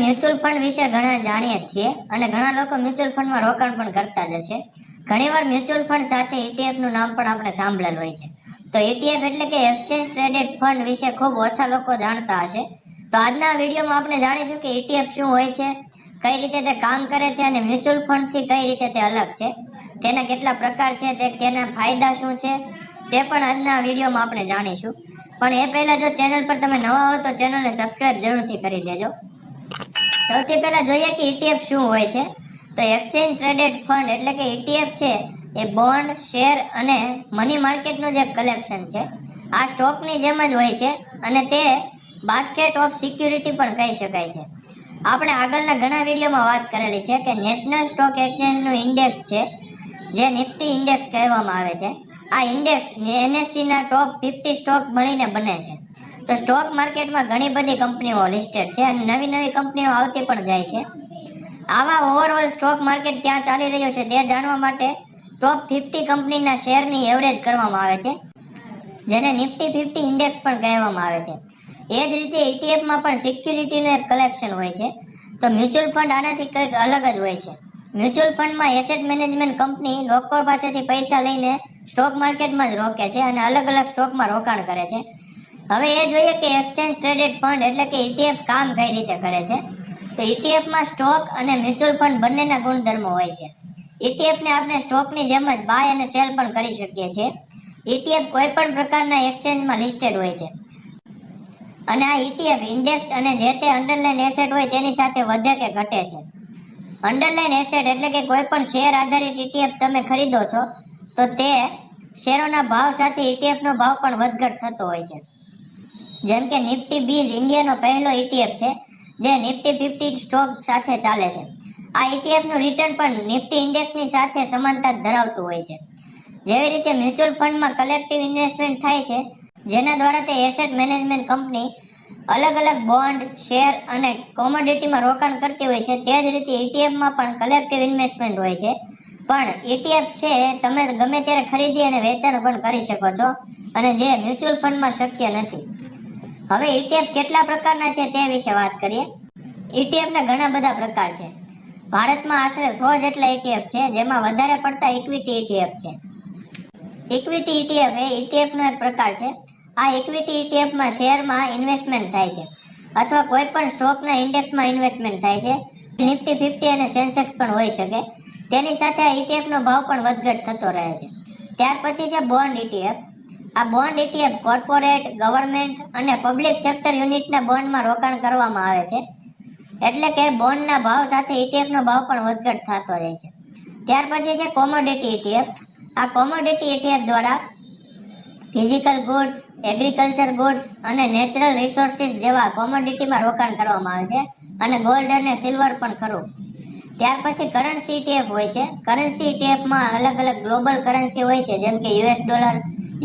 Mutual fund વિશે ઘણા જાણીએ છીએ અને ઘણા લોકો મ્યુચ્યુઅલ ફંડમાં રોકાણ પણ કરતા જ હશે. ઘણીવાર મ્યુચ્યુઅલ ફંડ સાથે ETF નું નામ પણ આપણે સાંભળેલું હોય છે. તો ETF એટલે કે એક્સચેન્જ ટ્રેડેડ ફંડ વિશે ખૂબ ઓછા લોકો જાણતા હશે. તો આજના વિડીયોમાં આપણે જાણીશું કે ETF શું હોય છે, કઈ રીતે તે કામ કરે છે અને મ્યુચ્યુઅલ ફંડ થી કઈ રીતે તે અલગ છે, તેના કેટલા પ્રકાર છે, તેના ફાયદા શું છે, તે પણ આજના વિડીયોમાં આપણે જાણીશું. પણ એ પહેલા જો ચેનલ પર તમે નવા હો તો ચેનલને સબસ્ક્રાઇબ જરૂરથી કરી દેજો. સૌથી પહેલા જોઈએ કે ETF શું હોય છે. તો એક્સચેન્જ ટ્રેડેડ ફંડ એટલે કે ETF છે એ બોન્ડ, શેર અને મની માર્કેટનું જે કલેક્શન છે. આ સ્ટોકની જેમ જ હોય છે અને તે બાસ્કેટ ઓફ સિક્યુરિટી પણ કહી શકાય છે. આપણે આગળના ઘણા વિડીયોમાં વાત કરેલી છે કે નેશનલ સ્ટોક એક્સચેન્જનું ઇન્ડેક્સ છે, જે નિફ્ટી ઇન્ડેક્સ કહેવામાં આવે છે. આ ઇન્ડેક્સ NSE ના ટોપ 50 સ્ટોક મળીને બને છે. તો સ્ટોક માર્કેટમાં ઘણી બધી કંપનીઓ લિસ્ટેડ છે અને નવી નવી કંપનીઓ આવતી પણ જાય છે. આવા ઓવરઓલ સ્ટોક માર્કેટ ક્યાં ચાલી રહ્યો છે તે જાણવા માટે ટોપ 50 કંપનીના શેરની એવરેજ કરવામાં આવે છે, જેને નિફ્ટી 50 ઇન્ડેક્સ પણ કહેવામાં આવે છે. એ જ રીતે ETF માં પણ સિક્યુરિટીનું એક કલેક્શન હોય છે. તો મ્યુચ્યુઅલ ફંડ આનાથી કંઈક અલગ જ હોય છે. મ્યુચ્યુઅલ ફંડમાં એસેટ મેનેજમેન્ટ કંપની લોકો પાસેથી પૈસા લઈને સ્ટોક માર્કેટમાં જ રોકે છે અને અલગ અલગ સ્ટોકમાં રોકાણ કરે છે. હવે એ જોઈએ કે એક્સચેન્જ ટ્રેડેડ ફંડ એટલે કે ETF કામ કઈ રીતે કરે છે. તો ETFમાં સ્ટોક અને મ્યુચ્યુઅલ ફંડ બંનેના ગુણધર્મો હોય છે. ETFને આપણે સ્ટોકની જેમ જ બાય અને સેલ પણ કરી શકીએ છીએ. ETF કોઈ પણ પ્રકારના એક્સચેન્જમાં લિસ્ટેડ હોય છે અને આ ETF ઇન્ડેક્સ અને જે તે અંડરલાઇન એસેટ હોય તેની સાથે વધે કે ઘટે છે. અંડરલાઇન એસેટ એટલે કે કોઈ પણ શેર આધારિત ETF તમે ખરીદો છો તો તે શેરોના ભાવ સાથે ETF નો ભાવ પણ વધઘટ થતો હોય છે. જેમ કે નિફ્ટી બીજ ઇન્ડિયાનો પહેલો ETF છે, જે નિફ્ટી 50 સ્ટોક સાથે ચાલે છે. આ ETF નું રિટર્ન પણ નિફ્ટી ઇન્ડેક્સની સાથે સમાનતા ધરાવતું હોય છે. જેવી રીતે મ્યુચ્યુઅલ ફંડમાં કલેક્ટિવ ઇન્વેસ્ટમેન્ટ થાય છે, જેના દ્વારા તે એસેટ મેનેજમેન્ટ કંપની અલગ અલગ બોન્ડ, શેર અને કોમોડિટીમાં રોકાણ કરતી હોય છે, તે જ રીતે ETFમાં પણ કલેક્ટિવ ઇન્વેસ્ટમેન્ટ હોય છે. પણ ETF છે તમે ગમે ત્યારે ખરીદી અને વેચાણ પણ કરી શકો છો અને જે મ્યુચ્યુઅલ ફંડમાં શક્ય નથી. હવે ETF કેટલા પ્રકારના છે તે વિશે વાત કરીએ. ETFના ઘણા બધા પ્રકાર છે. ભારતમાં આશરે 100 જેટલા ETF છે, જેમાં વધારે પડતા ઇક્વિટી ETF છે. ઇક્વિટી ETF એ ETF નો એક પ્રકાર છે. આ ઇક્વિટી ETFમાં શેરમાં ઇન્વેસ્ટમેન્ટ થાય છે અથવા કોઈ પણ સ્ટોકના ઇન્ડેક્સમાં ઇન્વેસ્ટમેન્ટ થાય છે. નિફ્ટી 50 અને સેન્સેક્સ પણ હોઈ શકે. તેની સાથે આ ETF નો ભાવ પણ વધઘટ થતો રહે છે. ત્યાર પછી છે બોન્ડ ETF. આ બોન્ડ ETF કોર્પોરેટ, ગવર્નમેન્ટ અને પબ્લિક સેક્ટર યુનિટના બોન્ડમાં રોકાણ કરવામાં આવે છે. એટલે કે બોન્ડના ભાવ સાથે ETF નો ભાવ પણ વધઘટ થતો જાય છે. ત્યાર પછી છે કોમોડિટી ETF. આ કોમોડિટી ETF દ્વારા ફિઝિકલ ગુડ્સ, એગ્રીકલ્ચર ગુડ્સ અને નેચરલ રિસોર્સિસ જેવા કોમોડિટીમાં રોકાણ કરવામાં આવે છે અને ગોલ્ડ અને સિલ્વર પણ ખરું. ત્યાર પછી કરન્સી ETF હોય છે. કરન્સી ETFમાં અલગ અલગ ગ્લોબલ કરન્સી હોય છે, જેમ કે US ડોલર,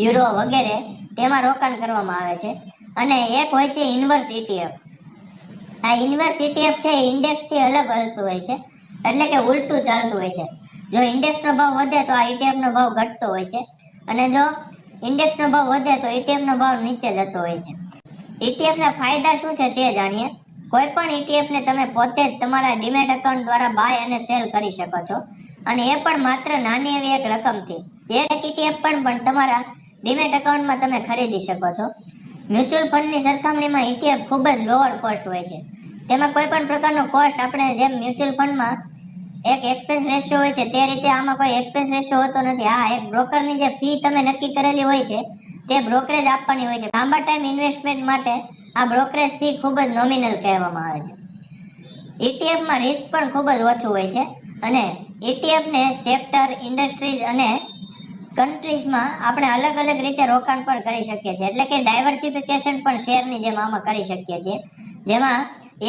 યુરો વગેરે, તેમાં રોકાણ કરવામાં આવે છે. અને એક હોય છે ઇન્વર્સ ETF. આ ઇન્વર્સ ETF છે એ ઇન્ડેક્સથી અલગ હલતું હોય છે, એટલે કે ઉલટું ચાલતું હોય છે. જો ઇન્ડેક્સનો ભાવ વધે તો આ ETF નો ભાવ ઘટતો હોય છે અને જો ઇન્ડેક્સનો ભાવ વધે તો ETF નો ભાવ નીચે જતો હોય છે. ETF ના ફાયદા શું છે તે જાણીએ. કોઈ પણ ETF ને તમે પોતે જ તમારા ડીમેટ એકાઉન્ટ દ્વારા બાય અને સેલ કરી શકો છો અને એ પણ માત્ર નાની એવી એક રકમથી. એક ETF પણ તમારા ડીમેટ એકાઉન્ટમાં તમે ખરીદી શકો છો. મ્યુચ્યુઅલ ફંડની સરખામણીમાં ETF ખૂબ જ લોઅર કોસ્ટ હોય છે. તેમાં કોઈ પણ પ્રકારનો કોસ્ટ આપણે જેમ મ્યુચ્યુઅલ ફંડમાં એક એક્સપેન્સ રેશિયો હોય છે તે રીતે આમાં કોઈ એક્સપેન્સ રેશિયો હોતો નથી. હા, એક બ્રોકરની જે ફી તમે નક્કી કરેલી હોય છે તે બ્રોકરેજ આપવાની હોય છે. લાંબા ટાઈમ ઇન્વેસ્ટમેન્ટ માટે આ બ્રોકરેજ ફી ખૂબ જ નોમિનલ કહેવામાં આવે છે. ETFમાં રિસ્ક પણ ખૂબ જ ઓછું હોય છે અને ETFને સેક્ટર, ઇન્ડસ્ટ્રીઝ અને કન્ટ્રીઝમાં આપણે અલગ અલગ રીતે રોકાણ પણ કરી શકીએ છીએ. એટલે કે ડાયવર્સિફિકેશન પણ શેરની જેમ આમાં કરી શકીએ છીએ. જેમાં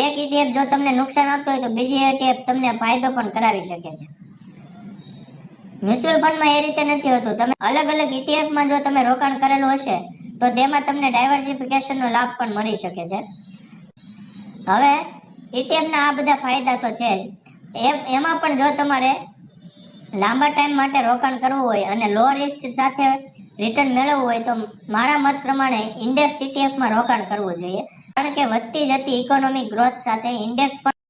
એક ETF જો તમને નુકસાન આપતું હોય તો બીજી ETF તમને ફાયદો પણ કરાવી શકે છે. મ્યુચ્યુઅલ ફંડમાં એ રીતે નથી હોતું. તમે અલગ અલગ ETFમાં જો તમે રોકાણ કરેલું હશે તો તેમાં તમને ડાયવર્સિફિકેશનનો લાભ પણ મળી શકે છે. હવે ETFના આ બધા ફાયદા તો છે જ, એમાં પણ જો તમારે લાંબા ટાઈમ માટે રોકાણ કરવું હોય અને લો રિસ્ક સાથે રિટર્ન મેળવવું હોય તો મારા મત પ્રમાણે ઇન્ડેક્સ ETFમાં રોકાણ કરવું જોઈએ. કારણ કે વધતી જતી ઇકોનોમિક ગ્રોથ સાથે ઇન્ડેક્સ પણ